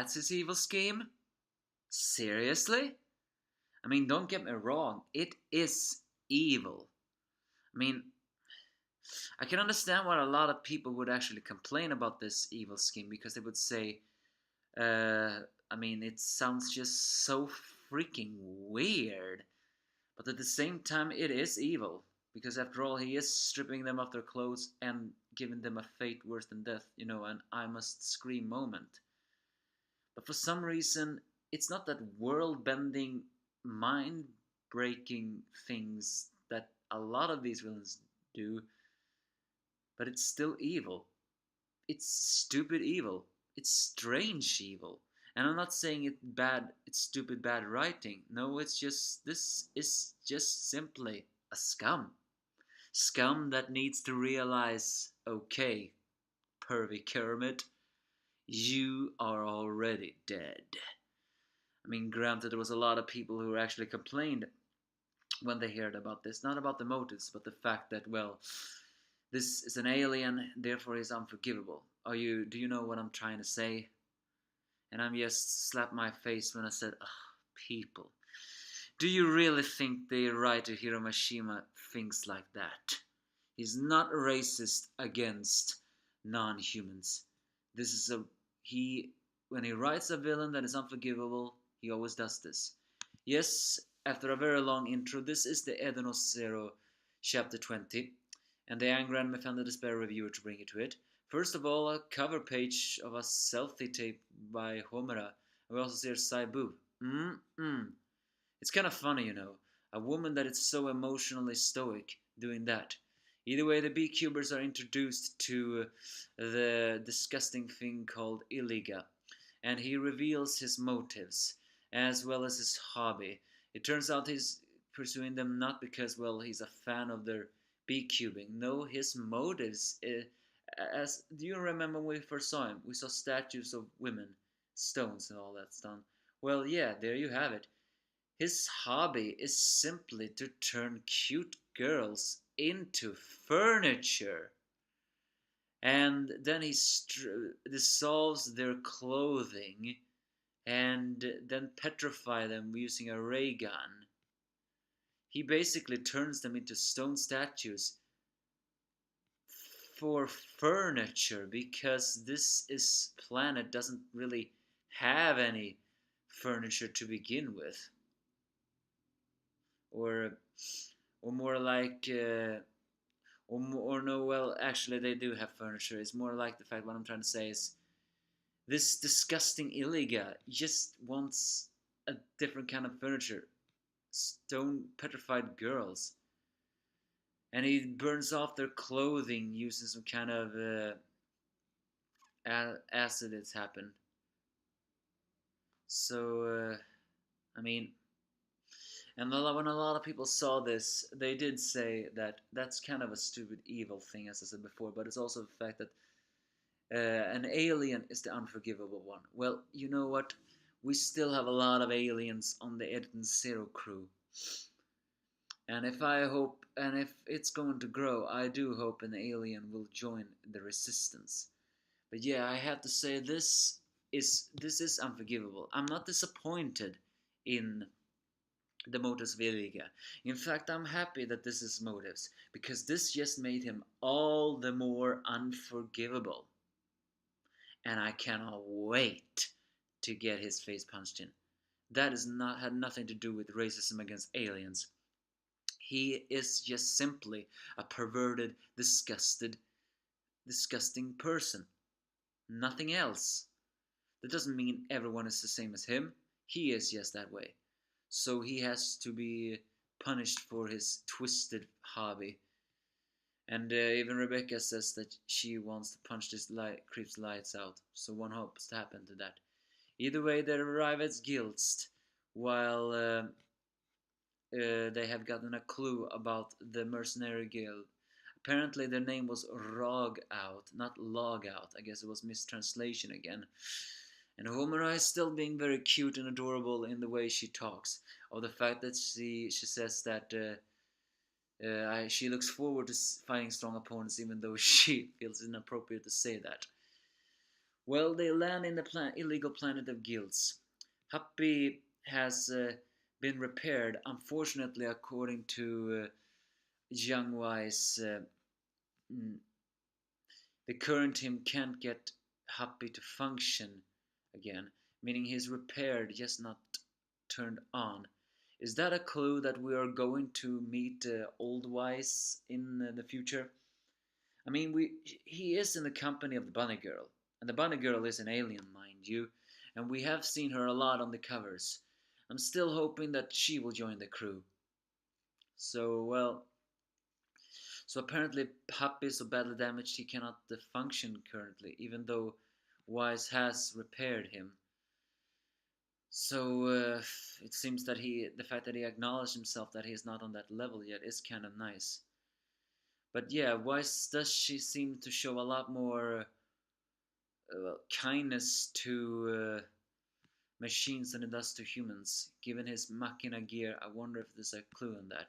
that's his evil scheme? Seriously? I mean, don't get me wrong, it is evil. I mean, I can understand why a lot of people would actually complain about this evil scheme because they would say, uh, I mean, it sounds just so freaking weird. But at the same time, it is evil. Because after all, he is stripping them of their clothes and giving them a fate worse than death, an I must scream moment. But for some reason, it's not that world bending, mind breaking things that a lot of these villains do, but it's still evil. It's stupid evil. It's strange evil. And I'm not saying it's stupid bad writing. No, this is just simply a scum. Scum that needs to realize, okay, pervy Kermit, you are already dead. I mean, granted, there was a lot of people who actually complained when they heard about this. Not about the motives, but the fact that, well, this is an alien, therefore he's unforgivable. Do you know what I'm trying to say? And I'm just slapped my face when I said, people. Do you really think the writer Hiromashima thinks like that? He's not racist against non-humans. This is when he writes a villain that is unforgivable, he always does this. Yes, after a very long intro, this is the Edenos Zero chapter 20, and the anger and me found the despair reviewer to bring you to it. First of all, a cover page of a selfie tape by Homera. We also see her Saibu. It's kind of funny, a woman that is so emotionally stoic doing that. Either way, the beekeepers are introduced to the disgusting thing called Ilegal, and he reveals his motives, as well as his hobby. It turns out he's pursuing them not because, well, he's a fan of their beekeeping. No, his motives, do you remember when we first saw him? We saw statues of women, stones and all that stuff. Well, yeah, there you have it. His hobby is simply to turn cute girls into furniture. And then he dissolves their clothing and then petrify them using a ray gun. He basically turns them into stone statues for furniture because this planet doesn't really have any furniture to begin with. Or more like or no, well, actually they do have furniture. It's more like the fact, what I'm trying to say is this disgusting Iliga just wants a different kind of furniture, stone petrified girls, and he burns off their clothing using some kind of acid that's happened. So I mean, and when a lot of people saw this, they did say that that's kind of a stupid evil thing, as I said before, but it's also the fact that an alien is the unforgivable one. Well, you know what? We still have a lot of aliens on the Eden Zero crew. And if it's going to grow, I do hope an alien will join the resistance. But yeah, I have to say this is unforgivable. I'm not disappointed in the motives of Iliga. In fact, I'm happy that this is motives, because this just made him all the more unforgivable. And I cannot wait to get his face punched in. That had nothing to do with racism against aliens. He is just simply a perverted, disgusting person. Nothing else. That doesn't mean everyone is the same as him. He is just that way. So he has to be punished for his twisted hobby. And even Rebecca says that she wants to punch this creep's lights out. So one hopes to happen to that. Either way, they arrive at Gilst while they have gotten a clue about the mercenary guild. Apparently their name was Rog Out, not Log Out. I guess it was mistranslation again. And Homera is still being very cute and adorable in the way she talks. Of the fact that she says that she looks forward to fighting strong opponents, even though she feels inappropriate to say that. Well, they land in the illegal planet of guilds. Happy has been repaired, unfortunately, according to Young Wise. Mm, the current him can't get Happy to function again, meaning he's repaired, just not turned on. Is that a clue that we are going to meet Old Wise in the future? I mean, we he is in the company of the Bunny Girl, and the Bunny Girl is an alien, mind you, and we have seen her a lot on the covers. I'm still hoping that she will join the crew. So, well, so apparently Happy is so badly damaged he cannot function currently, even though Wise has repaired him. So it seems that the fact that he acknowledged himself that he is not on that level yet is kind of nice. But yeah, Wise does she seem to show a lot more kindness to machines than it does to humans. Given his machina gear, I wonder if there's a clue in that.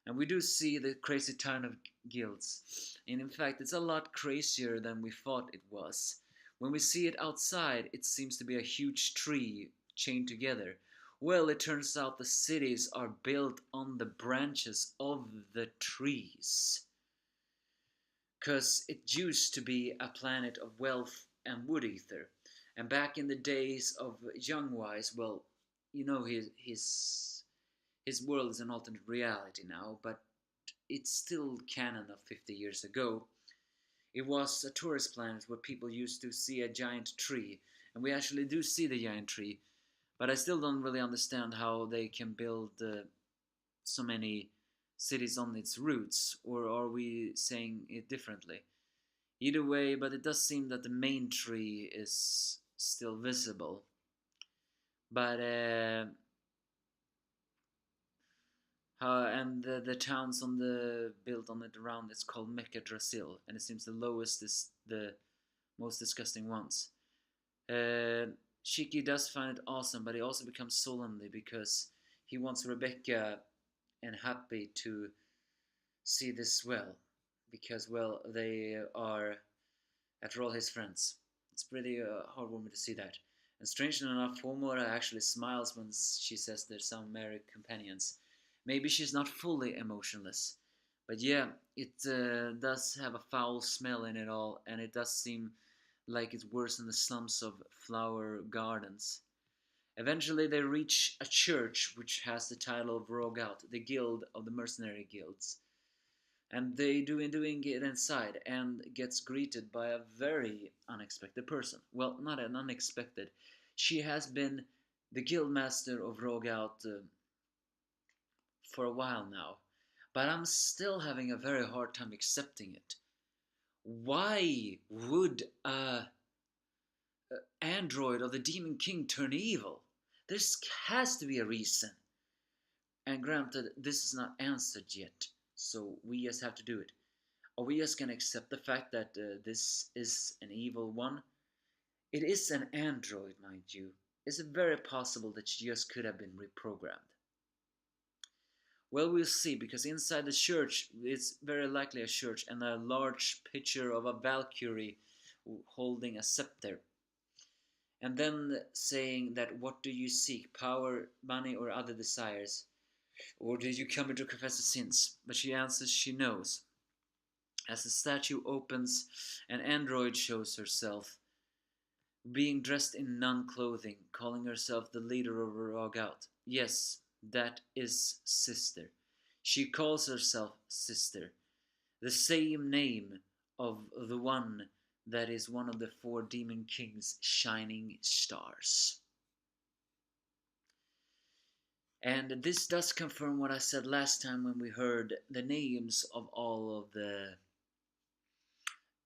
And we do see the crazy town of guilds. And in fact, it's a lot crazier than we thought it was. When we see it outside, it seems to be a huge tree chained together. Well, it turns out the cities are built on the branches of the trees. Because it used to be a planet of wealth and wood ether. And back in the days of Young Wise, well, you know, his world is an alternate reality now, but it's still canon of 50 years ago. It was a tourist planet where people used to see a giant tree, and we actually do see the giant tree, but I still don't really understand how they can build so many cities on its roots, or are we saying it differently? Either way, but it does seem that the main tree is still visible. But and the towns on the built on it around it's called Mecca Drasil, and it seems the lowest is the most disgusting ones. Uh, Shiki does find it awesome, but he also becomes solemnly because he wants Rebecca and Happy to see this well, because well they are after all his friends. It's pretty heartwarming to see that. And strangely enough, Homura actually smiles when she says they're some married companions. Maybe she's not fully emotionless. But yeah, it does have a foul smell in it all, and it does seem like it's worse than the slums of flower gardens. Eventually, they reach a church which has the title of Rogout, the Guild of the Mercenary Guilds. And they doing it inside and gets greeted by a very unexpected person. Well, not an unexpected. She has been the guildmaster of Rogout for a while now, but I'm still having a very hard time accepting it. Why would a android of the Demon King turn evil? There has to be a reason. And granted, this is not answered yet, so we just have to do it. Are we just gonna accept the fact that this is an evil one? It is an android, mind you. Is it very possible that she just could have been reprogrammed? Well, we'll see, because inside the church, it's very likely a church, and a large picture of a Valkyrie holding a scepter. And then saying that, what do you seek, power, money, or other desires? Or did you come here to confess the sins? But she answers she knows. As the statue opens, an android shows herself, being dressed in nun clothing, calling herself the leader of Rogout. Yes, that is Sister. She calls herself Sister, the same name of the one that is one of the four Demon King's shining stars. And this does confirm what I said last time when we heard the names of all of the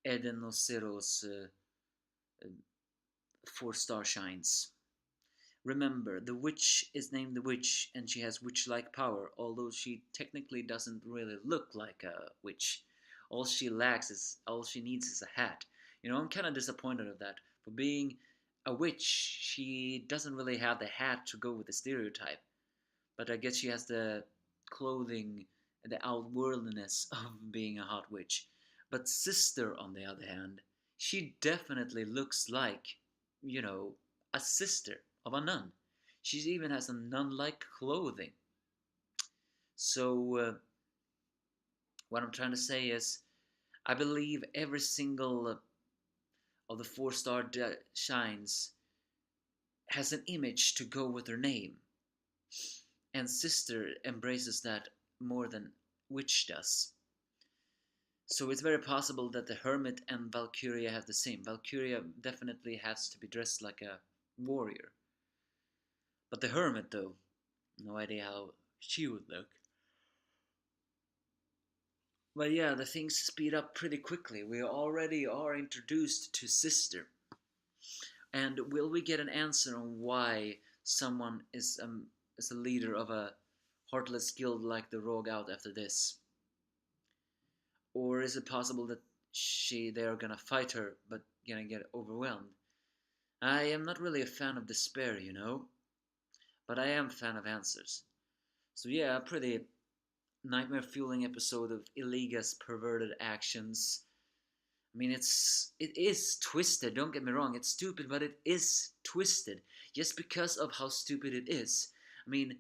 Eden Ocero's four star shines. Remember, the witch is named the witch, and she has witch-like power, although she technically doesn't really look like a witch. All she needs is a hat. You know, I'm kind of disappointed of that. For being a witch, she doesn't really have the hat to go with the stereotype. But I guess she has the clothing, the outworldliness of being a hot witch. But Sister, on the other hand, She definitely looks like, you know, a sister of a nun. She even has a nun-like clothing. So what I'm trying to say is, I believe every single of the four-star shines has an image to go with her name, and sister embraces that more than witch does. So it's very possible that the hermit and Valkyria have the same. Valkyria definitely has to be dressed like a warrior. But the hermit, though, no idea how she would look. But yeah, the things speed up pretty quickly. We already are introduced to Sister. And will we get an answer on why someone is a leader of a heartless guild like the Rogue Out after this? Or is it possible that they are gonna fight her but gonna get overwhelmed? I am not really a fan of despair, but I am a fan of answers. So yeah, a pretty nightmare fueling episode of Illegal's perverted actions. I mean, it is twisted. Don't get me wrong; it's stupid, but it is twisted just because of how stupid it is. I mean,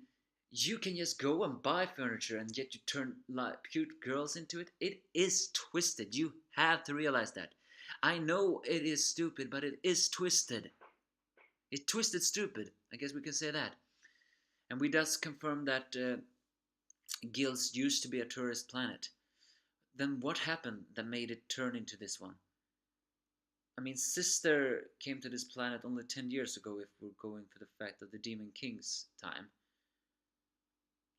you can just go and buy furniture and yet you turn like cute girls into it. It is twisted. You have to realize that. I know it is stupid, but it is twisted. It's twisted stupid. I guess we can say that. And we thus confirm that Gills used to be a tourist planet. Then what happened that made it turn into this one? I mean, Sister came to this planet only 10 years ago if we're going for the fact of the Demon King's time.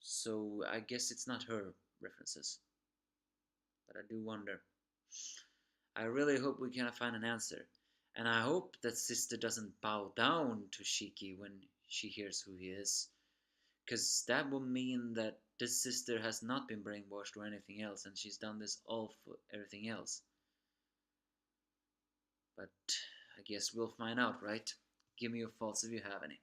So I guess it's not her references. But I do wonder. I really hope we can find an answer. And I hope that Sister doesn't bow down to Shiki when she hears who he is. Because that will mean that this sister has not been brainwashed or anything else, and she's done this all for everything else. But I guess we'll find out, right? Give me your thoughts if you have any.